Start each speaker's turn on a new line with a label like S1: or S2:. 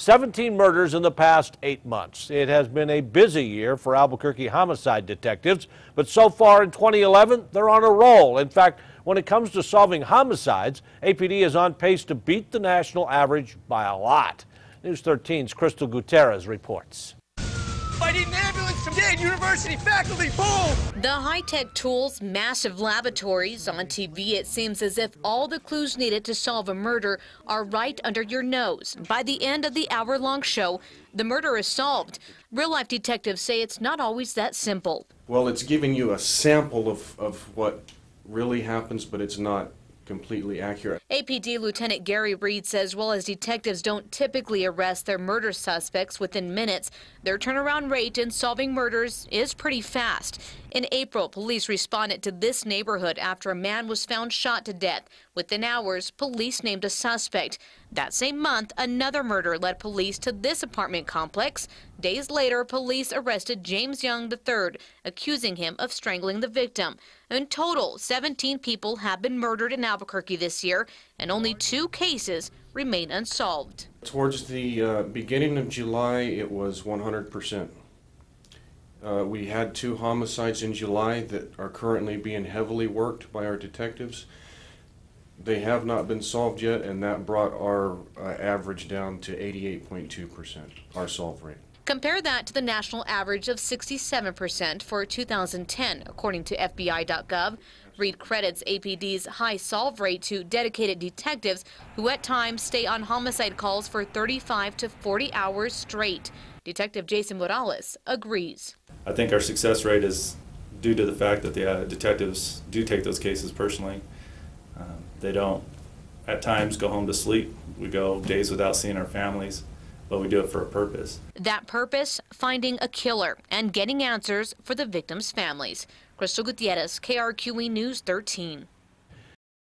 S1: 17 murders in the past 8 months. It has been a busy year for Albuquerque homicide detectives, but so far in 2011, they're on a roll. In fact, when it comes to solving homicides, APD is on pace to beat the national average by a lot. News 13's Crystal Gutierrez reports.
S2: Fighting an ambulance from dead university faculty, boom!
S3: The high-tech tools, massive laboratories. On TV, it seems as if all the clues needed to solve a murder are right under your nose. By the end of the hour-long show, the murder is solved. Real-life detectives say it's not always that simple.
S4: Well, it's giving you a sample of what really happens, but it's not completely accurate.
S3: APD Lieutenant Gary Reed says while his detectives don't typically arrest their murder suspects within minutes, their turnaround rate in solving murders is pretty fast. In April, police responded to this neighborhood after a man was found shot to death. Within hours, police named a suspect. That same month, another murder led police to this apartment complex. Days later, police arrested James Young III, accusing him of strangling the victim. In total, 17 people have been murdered in Albuquerque this year, and only 2 cases remain unsolved.
S4: Towards the beginning of July, it was 100%. We had 2 homicides in July that are currently being heavily worked by our detectives. They have not been solved yet, and that brought our average down to 88.2%, our solve rate.
S3: Compare that to the national average of 67% for 2010, according to FBI.gov. Reed credits APD's high solve rate to dedicated detectives who at times stay on homicide calls for 35 to 40 hours straight. Detective Jason Morales agrees.
S5: I think our success rate is due to the fact that the detectives do take those cases personally. They don't, at times, go home to sleep. We go days without seeing our families, but we do it for a purpose.
S3: That purpose, finding a killer and getting answers for the victims' families. Crystal Gutierrez, KRQE News 13.